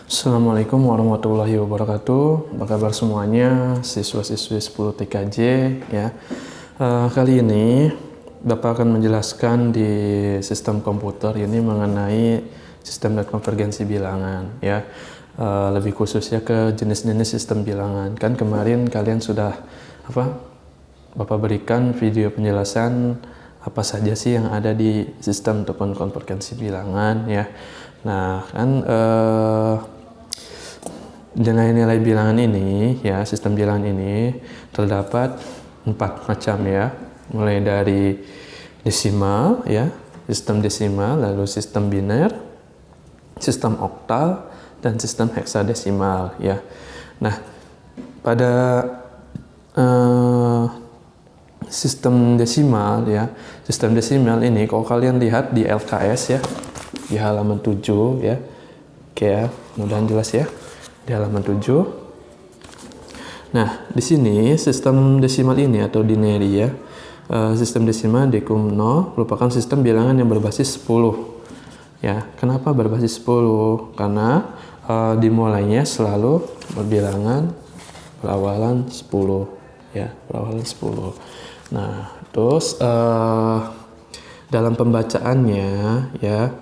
Assalamualaikum warahmatullahi wabarakatuh. Apa kabar semuanya, siswa-siswi 10 TKJ ya. Kali ini Bapak akan menjelaskan di sistem komputer ini mengenai sistem dan konvergensi bilangan ya. Lebih khususnya ke jenis-jenis sistem bilangan. Kan kemarin kalian sudah Bapak berikan video penjelasan apa saja sih yang ada di sistem ataupun konvergensi bilangan ya. Nah, kan nilai-nilai bilangan ini ya, sistem bilangan ini terdapat 4 macam ya, mulai dari desimal ya, sistem desimal, lalu sistem biner, sistem oktal, dan sistem heksadesimal ya. Nah, pada sistem desimal ya, sistem desimal ini kalau kalian lihat di LKS ya, di halaman 7 ya, oke ya, mudah-mudahan jelas ya, di halaman 7. Nah, di sini sistem desimal ini atau dineri ya, sistem desimal dekum 0 merupakan sistem bilangan yang berbasis 10 ya. Kenapa berbasis 10? Karena dimulainya selalu berbilangan berawalan 10 ya, berawalan 10. Nah, terus dalam pembacaannya ya,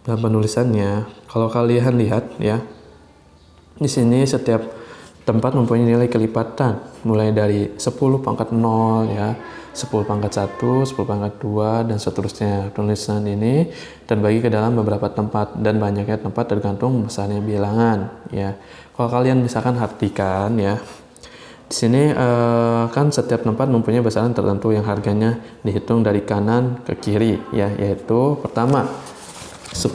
dalam penulisannya, kalau kalian lihat ya, di sini setiap tempat mempunyai nilai kelipatan, mulai dari 10 pangkat 0 ya, 10 pangkat 1, 10 pangkat 2, dan seterusnya. Penulisan ini terbagi ke dalam beberapa tempat, dan banyaknya tempat tergantung besarnya bilangan ya. Kalau kalian misalkan perhatikan ya, di sini kan setiap tempat mempunyai besaran tertentu yang harganya dihitung dari kanan ke kiri ya, yaitu pertama 10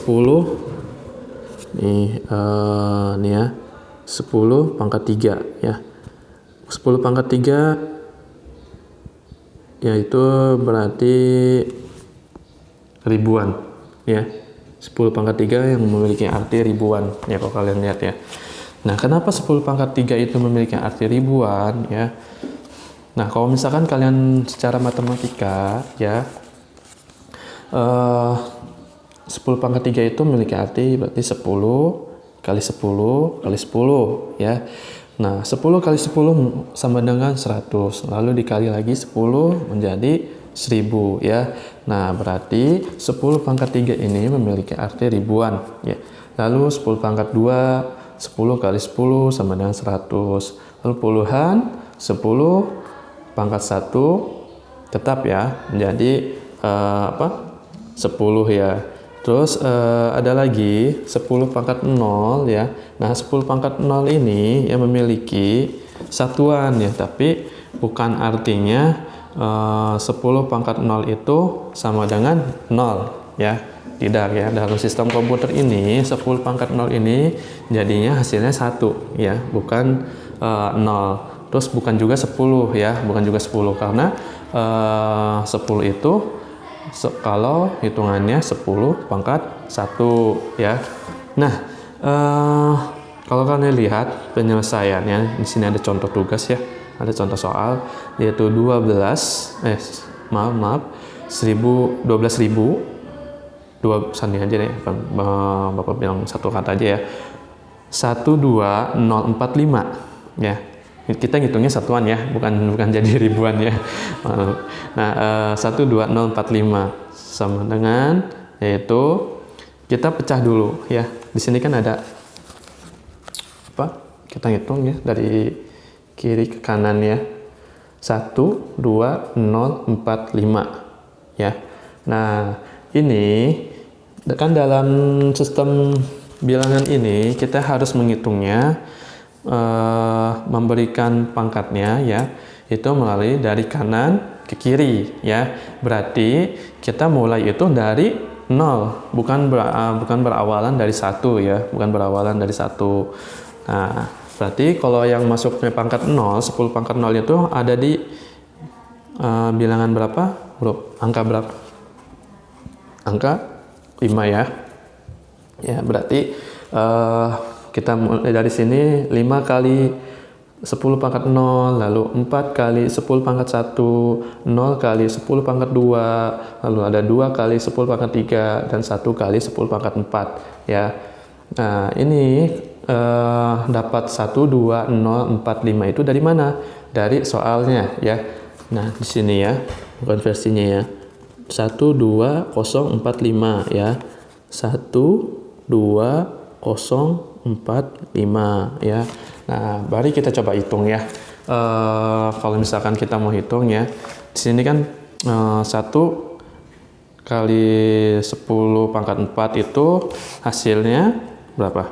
nih ya, 10 pangkat 3 ya. 10 pangkat 3 yaitu berarti ribuan ya. 10 pangkat 3 yang memiliki arti ribuan ya, kalau kalian lihat ya. Nah, kenapa 10 pangkat 3 itu memiliki arti ribuan ya? Nah, kalau misalkan kalian secara matematika ya, 10 pangkat 3 itu memiliki arti berarti 10 kali 10 kali 10 ya. Nah, 10 kali 10 sama dengan 100, lalu dikali lagi 10 menjadi 1000 ya. Nah, berarti 10 pangkat 3 ini memiliki arti ribuan ya. Lalu 10 pangkat 2, 10 kali 10 sama dengan 100. Lalu puluhan, 10 pangkat 1 tetap ya menjadi 10 ya. Terus ada lagi 10 pangkat 0 ya. Nah, 10 pangkat 0 ini yang memiliki satuan ya, tapi bukan artinya 10 pangkat 0 itu sama dengan 0 ya. Tidak ya, dalam sistem komputer ini 10 pangkat 0 ini jadinya hasilnya 1 ya, bukan 0. Terus bukan juga 10 ya, bukan juga 10 karena 10 itu kalau hitungannya 10 pangkat 1 ya. Nah, kalau kalian lihat penyelesaiannya, di sini ada contoh tugas ya, ada contoh soal, yaitu 12.000 dua sandi aja deh, Bapak bilang satu kata aja ya, 12045 ya. Kita ngitungnya satuan ya, bukan jadi ribuan ya. Nah, 12045 sama dengan, yaitu kita pecah dulu ya. Di sini kan ada kita hitung ya dari kiri ke kanan ya. 12045 ya. Nah, ini kan dalam sistem bilangan ini kita harus menghitungnya, memberikan pangkatnya ya, itu melalui dari kanan ke kiri ya. Berarti kita mulai itu dari 0, bukan berawalan dari 1 ya, bukan berawalan dari 1. Nah, berarti kalau yang masuknya pangkat 0, 10 pangkat 0 itu ada di bilangan berapa? Angka berapa? Angka 5 ya. Ya, berarti kita mulai dari sini 5 kali 10 pangkat 0, lalu 4 kali 10 pangkat 1, 0 kali 10 pangkat 2, lalu ada 2 kali 10 pangkat 3, dan 1 kali 10 pangkat 4 ya. Nah, ini dapat 1, 2, 0, 4, 5 itu dari mana? Dari soalnya ya. Nah, di sini ya, konversinya ya. 1, 2, 0, 4, 5 ya. 1, 2, 0, 4, 5 ya. Nah, mari kita coba hitung ya. Kalau misalkan kita mau hitung ya, di sini kan 1 kali 10 pangkat 4 itu hasilnya berapa?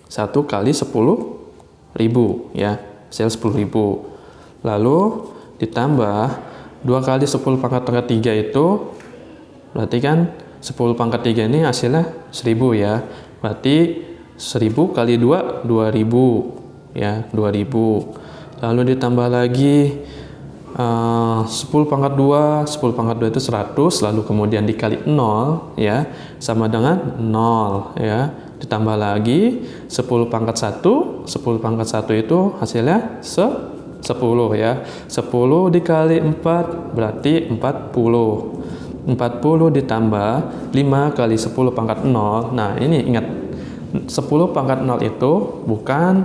1 kali 10.000 ya, hasil 10.000. Lalu ditambah 2 kali 10 pangkat 3 itu berarti kan 10 pangkat 3 ini hasilnya 1.000 ya. Berarti 1.000 kali 2 2.000 ya, 2.000. Lalu ditambah lagi 10 pangkat 2 itu 100, lalu kemudian dikali 0 ya, sama dengan 0 ya. Ditambah lagi 10 pangkat 1 itu hasilnya 10 ya. 10 dikali 4 berarti 40. 40 ditambah 5 kali 10 pangkat 0. Nah, ini ingat 10 pangkat 0 itu bukan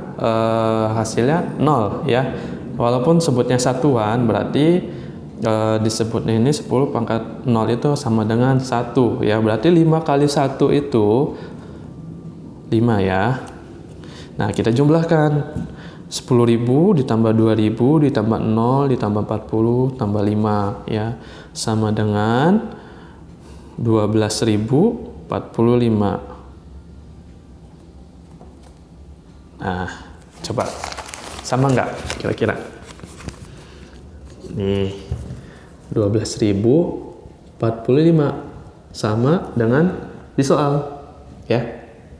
hasilnya 0 ya. Walaupun sebutnya satuan, berarti disebutnya ini 10 pangkat 0 itu sama dengan 1 ya. Berarti 5 kali 1 itu 5 ya. Nah, kita jumlahkan 10.000 ditambah 2.000 ditambah 0 ditambah 40 tambah 5 ya, sama dengan 12.045. Nah, coba sama nggak kira-kira? Nih, 12.045 sama dengan di soal ya,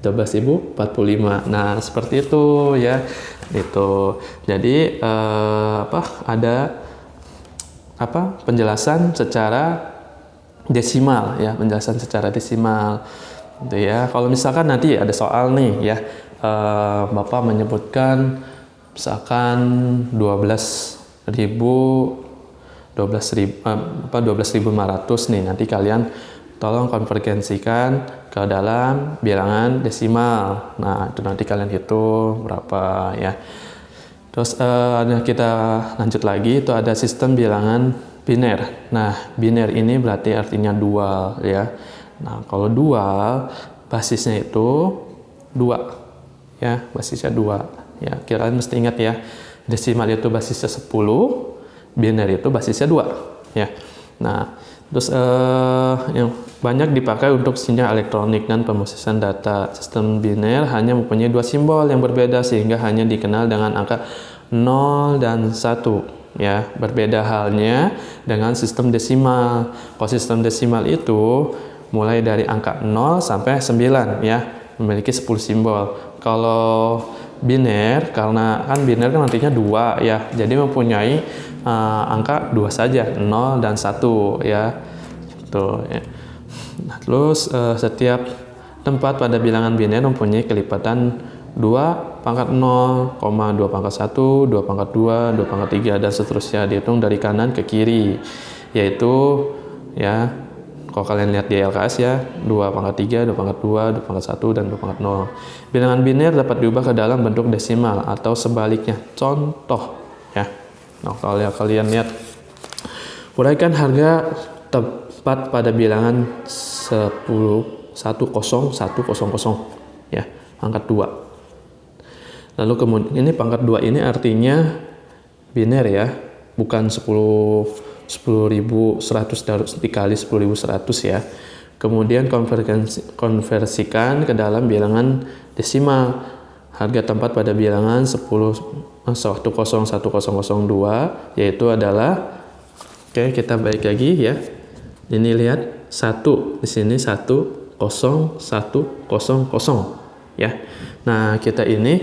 12.045. Nah, seperti itu ya. Itu. Jadi ada penjelasan secara desimal ya, penjelasan secara desimal. Gitu ya. Kalau misalkan nanti ada soal nih ya, Bapak menyebutkan misalkan 12.500 nih, nanti kalian tolong konvergensikan ke dalam bilangan desimal. Nah, itu nanti kalian hitung berapa ya. Terus kita lanjut lagi, itu ada sistem bilangan biner. Nah, biner ini berarti artinya dual ya. Nah, kalau dual basisnya itu 2 ya, basisnya 2 ya. Kalian mesti ingat ya, desimal itu basisnya 10, biner itu basisnya 2 ya. Nah, terus yang banyak dipakai untuk sinyal elektronik dan pemrosesan data. Sistem biner hanya mempunyai 2 simbol yang berbeda sehingga hanya dikenal dengan angka 0 dan 1 ya. Berbeda halnya dengan sistem desimal. Kalau sistem desimal itu mulai dari angka 0 sampai 9 ya, memiliki 10 simbol. Kalau biner, karena kan biner kan artinya 2 ya, jadi mempunyai angka 2 saja, 0 dan 1 ya. Gitu ya. Nah, terus setiap tempat pada bilangan biner mempunyai kelipatan 2 pangkat 0, 2 pangkat 1, 2 pangkat 2, 2 pangkat 3 dan seterusnya, dihitung dari kanan ke kiri, yaitu ya, kalau kalian lihat di LKS ya, 2 pangkat 3, 2 pangkat 2, 2 pangkat 1, dan 2 pangkat 0. Bilangan biner dapat diubah ke dalam bentuk desimal atau sebaliknya. Contoh ya. Nah, kalau kalian lihat, uraikan harga tepat pada bilangan 10.10100 ya, pangkat 2. Lalu kemudian ini pangkat 2 ini artinya biner ya, bukan 10.100 dikali 10.100 ya. Kemudian konversikan ke dalam bilangan desimal. Harga tempat pada bilangan 10.1002 yaitu adalah, oke, kita balik lagi ya. Ini lihat 1 di sini 1.0.1.0 ya. Nah, kita ini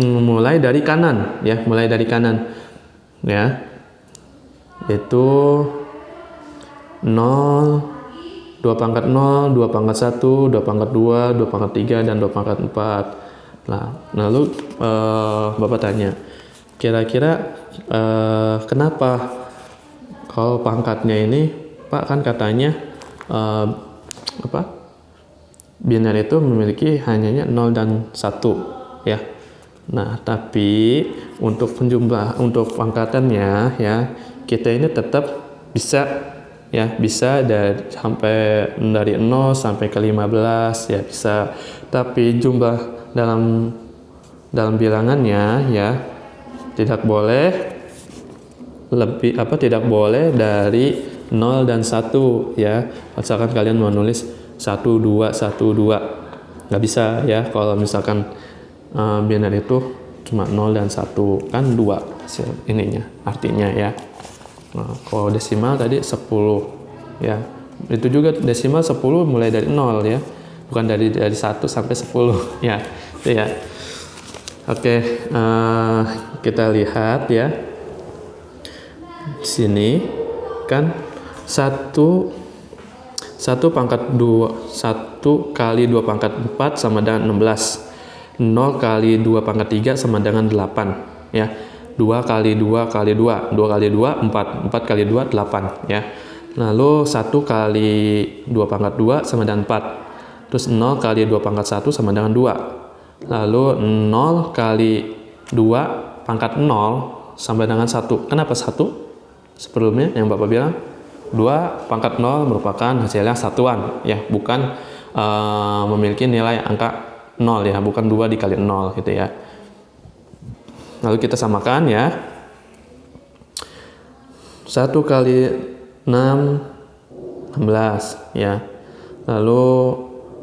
mulai dari kanan ya, ya. Yaitu 0, 2 pangkat 0, 2 pangkat 1, 2 pangkat 2, 2 pangkat 3, dan 2 pangkat 4. Nah, lalu Bapak tanya, kira-kira kenapa kalau pangkatnya ini, Pak, kan katanya biner itu memiliki hanya 0 dan 1 ya. Nah, tapi untuk pangkatannya ya, kita ini tetap bisa ya, bisa dari 0 sampai ke 15 ya bisa. Tapi jumlah dalam bilangannya ya tidak boleh dari 0 dan 1 ya. Misalkan kalian mau nulis 1 2 1 2 nggak bisa ya. Kalau misalkan biner itu cuma 0 dan 1 kan 2 hasil ininya artinya ya. Nah, kalau desimal tadi 10 ya. Itu juga desimal 10 mulai dari 0 ya. Bukan dari 1 sampai 10 ya. Itu ya. Oke, kita lihat ya. Di sini kan 1 pangkat 2, 1 kali 2 pangkat 4 sama dengan 16. 0 kali 2 pangkat 3 sama dengan 8 ya. 2 kali 2 kali 2, 2 kali 2 4, 4 kali 2 8 ya. Lalu 1 kali 2 pangkat 2 sama dengan 4. Terus 0 kali 2 pangkat 1 sama dengan 2. Lalu 0 kali 2 pangkat 0 sama dengan 1. Kenapa 1? Sebelumnya yang Bapak bilang 2 pangkat 0 merupakan hasilnya satuan ya, bukan memiliki nilai angka 0 ya, bukan 2 dikali 0 gitu ya. Lalu kita samakan ya. 1 kali 6 16 ya. Lalu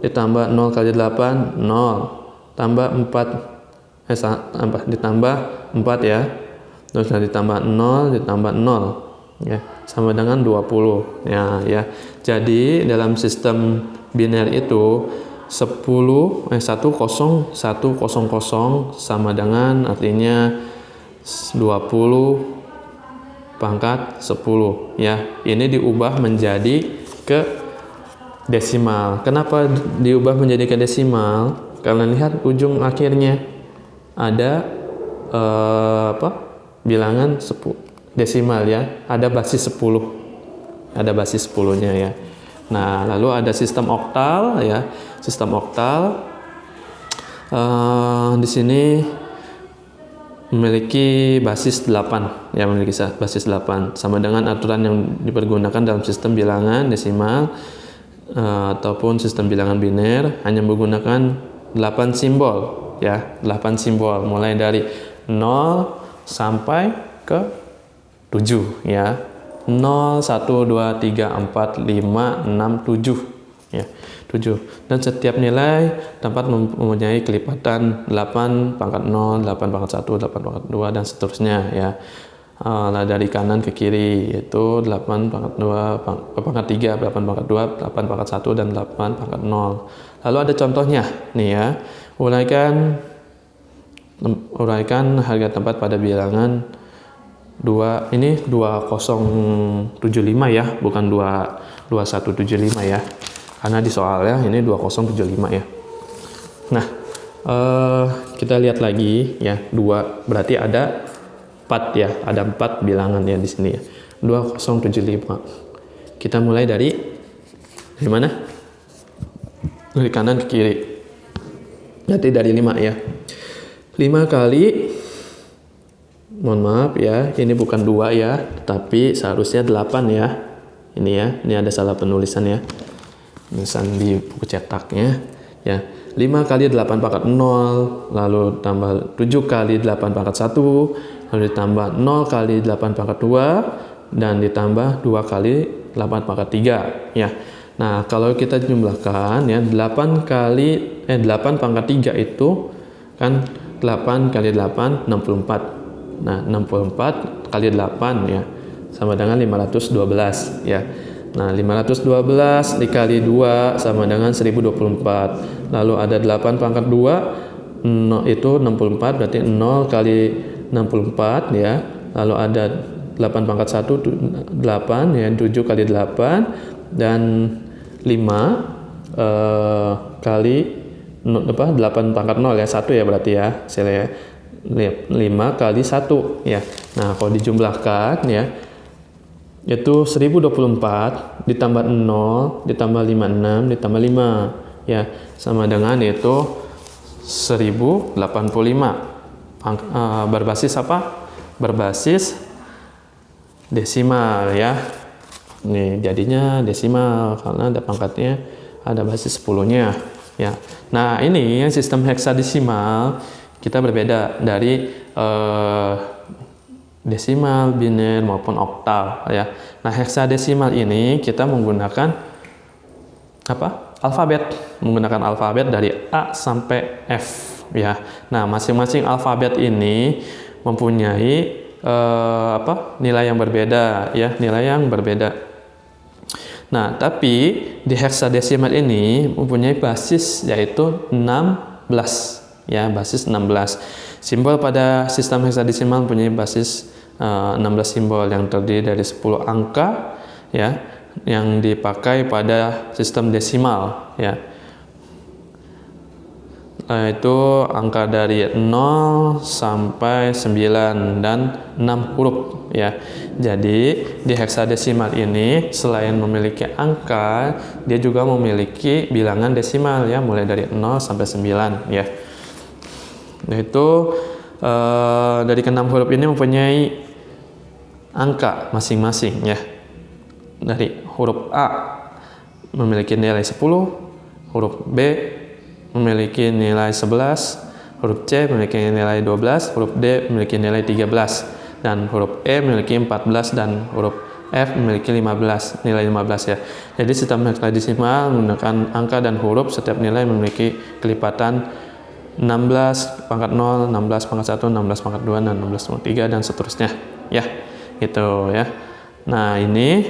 ditambah 0 kali 8 0, tambah 4 ditambah 4 ya. Terus ditambah 0 ditambah 0 ya, sama dengan 20 ya ya. Jadi dalam sistem biner itu 10 sama dengan artinya 20 pangkat 10 ya. Ini diubah menjadi ke desimal. Kenapa diubah menjadi ke desimal? Kalian lihat ujung akhirnya ada bilangan 10 desimal ya, ada basis 10. Ada basis 10-nya ya. Nah, lalu ada sistem oktal ya. Sistem oktal di sini memiliki basis 8 ya, memiliki basis 8 sama dengan aturan yang dipergunakan dalam sistem bilangan desimal ataupun sistem bilangan biner, hanya menggunakan 8 simbol ya, 8 simbol mulai dari 0 sampai ke 7 ya. 0 1 2 3 4 5 6 7 ya, 7. Dan setiap nilai dapat mempunyai kelipatan 8 pangkat 0, 8 pangkat 1, 8 pangkat 2 dan seterusnya ya. Dari kanan ke kiri yaitu 8 pangkat 2 pangkat 3, 8 pangkat 2, 8 pangkat 1 dan 8 pangkat 0. Lalu ada contohnya nih ya. Uraikan harga tempat pada bilangan 2, ini 2075 ya, bukan 2175 ya. Karena di soalnya ini 2075 ya. Nah, kita lihat lagi ya, 2 berarti ada 4 ya, ada 4 bilangan ya di sini ya. 2075. Kita mulai dari mana? Dari kanan ke kiri. Berarti dari 5 ya. 5 kali, mohon maaf ya, ini bukan 2 ya, tapi seharusnya 8 ya. Ini ya, ini ada salah penulisan ya. Penulisan di buku cetaknya ya. 5 kali 8 pangkat 0, lalu tambah 7 kali 8 pangkat 1, lalu ditambah 0 kali 8 pangkat 2, dan ditambah 2 kali 8 pangkat 3 ya. Nah, kalau kita jumlahkan ya, 8 pangkat 3 itu kan 8 kali 8 64. Nah, 64 kali 8 ya sama dengan 512 ya. Nah, 512 dikali 2 sama dengan 1024. Lalu ada 8 pangkat 2 itu 64, berarti 0 kali 64 ya. Lalu ada 8 pangkat 1 8 ya, 7 kali 8 dan 5 kali 8 pangkat 0 ya, 1 ya berarti ya hasilnya 5 kali 1 ya. Nah, kalau dijumlahkan ya itu 1024 ditambah 0 ditambah 56 ditambah 5 ya, sama dengan itu 1085. Berbasis apa? Berbasis desimal ya. Nih jadinya desimal karena ada pangkatnya, ada basis 10-nya ya. Nah, ini yang sistem heksadesimal kita berbeda dari desimal, biner maupun oktal ya. Nah, heksadesimal ini kita menggunakan apa? Alfabet, menggunakan alfabet dari A sampai F ya. Nah, masing-masing alfabet ini mempunyai nilai yang berbeda ya, nilai yang berbeda. Nah, tapi di heksadesimal ini mempunyai basis yaitu 16 ya, basis 16. Simbol pada sistem heksadesimal mempunyai basis 16 simbol yang terdiri dari 10 angka ya, yang dipakai pada sistem desimal ya. Itu angka dari 0 sampai 9 dan 6 huruf ya. Jadi di heksadesimal ini selain memiliki angka, dia juga memiliki bilangan desimal ya, mulai dari 0 sampai 9 ya. Itu dari ke-6 huruf ini mempunyai angka masing-masing ya. Dari huruf A memiliki nilai 10, huruf B memiliki nilai 11, huruf C memiliki nilai 12, huruf D memiliki nilai 13, dan huruf E memiliki 14, dan huruf F memiliki 15, nilai 15 ya. Jadi sistem heksadesimal menggunakan angka dan huruf, setiap nilai memiliki kelipatan 16 pangkat 0, 16 pangkat 1, 16 pangkat 2, dan 16 pangkat 3, dan seterusnya ya. Gitu ya. Nah, ini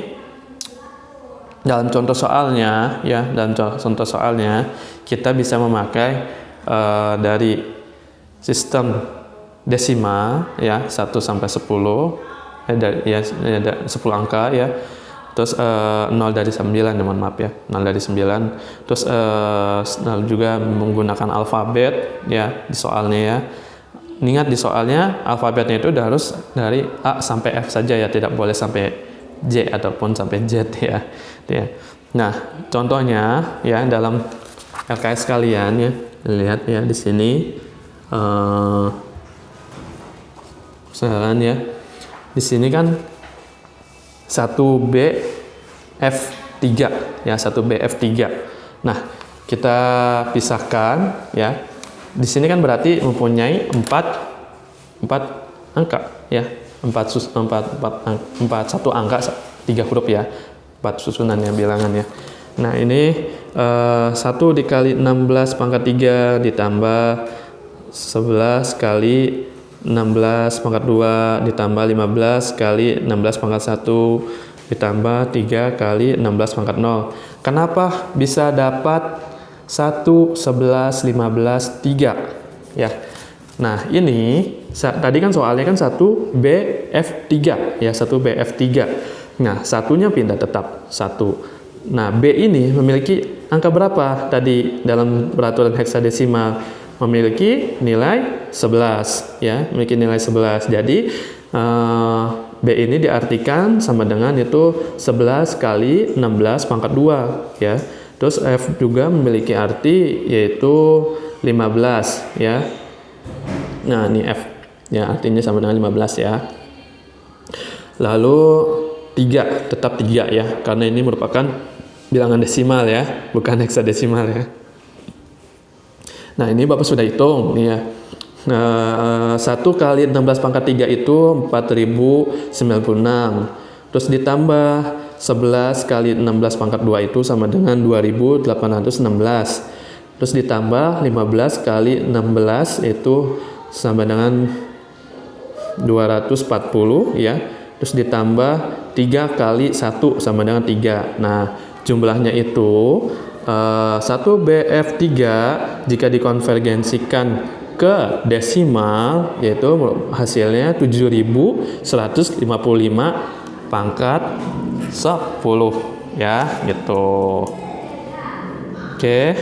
dalam contoh soalnya ya, dalam contoh soalnya kita bisa memakai dari sistem desimal ya, 1 sampai 10 ya, 10 angka ya. Terus 0 dari 9 ya, mohon maaf ya, 0 dari 9. Terus juga menggunakan alfabet ya di soalnya ya. Ingat di soalnya alfabetnya itu harus dari A sampai F saja ya, tidak boleh sampai J ataupun sampai Z ya. Nah, contohnya ya dalam LKS kalian ya, lihat ya di sini misalkan ya, di sini kan 1BF3 ya, 1BF3. Nah, kita pisahkan ya. Di sini kan berarti mempunyai 4 angka ya. 1 angka 3 huruf ya, 4 susunan yang bilangannya. Nah, ini 1 dikali 16 pangkat 3 ditambah 11 kali 16 pangkat 2 ditambah 15 kali 16 pangkat 1 ditambah 3 kali 16 pangkat 0. Kenapa bisa dapat 1, 11, 15, 3 ya. Nah, ini tadi kan soalnya kan 1BF3 ya, 1BF3. Nah, satunya pindah tetap 1. Nah, B ini memiliki angka berapa tadi dalam peraturan heksadesimal? Memiliki nilai 11 ya, memiliki nilai 11. Jadi B ini diartikan sama dengan itu 11 kali 16 pangkat 2 ya. Terus F juga memiliki arti yaitu 15 ya. Nah, ini F ya, artinya sama dengan 15 ya. Lalu 3, tetap 3 ya, karena ini merupakan bilangan desimal ya, bukan heksadesimal ya. Nah, ini Bapak sudah hitung nih ya. Nah, 1 kali 16 pangkat 3 itu 4096. Terus ditambah 11 kali 16 pangkat 2 itu sama dengan 2816. Terus ditambah 15 kali 16 itu sama dengan 240 ya. Terus ditambah 3 kali 1 sama dengan 3. Nah, jumlahnya itu 1BF3 jika dikonvergensikan ke desimal yaitu hasilnya 7155 pangkat 10 ya, gitu. Oke.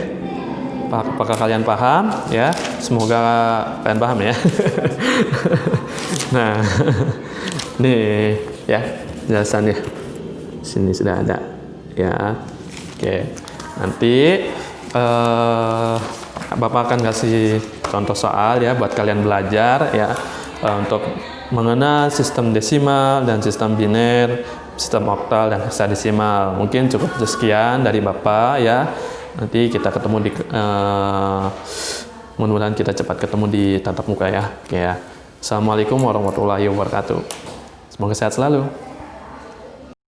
Apakah kalian paham ya? Semoga kalian paham ya. Nah, nih ya penjelasannya. Sini sudah ada ya. Oke. Nanti Bapak akan kasih contoh soal ya buat kalian belajar ya untuk mengenal sistem desimal dan sistem biner, sistem oktal dan heksadesimal. Mungkin cukup sekian dari Bapak ya. Nanti kita ketemu di mudah-mudahan kita cepat ketemu di tatap muka ya. Oke ya. Assalamualaikum warahmatullahi wabarakatuh. Semoga sehat selalu.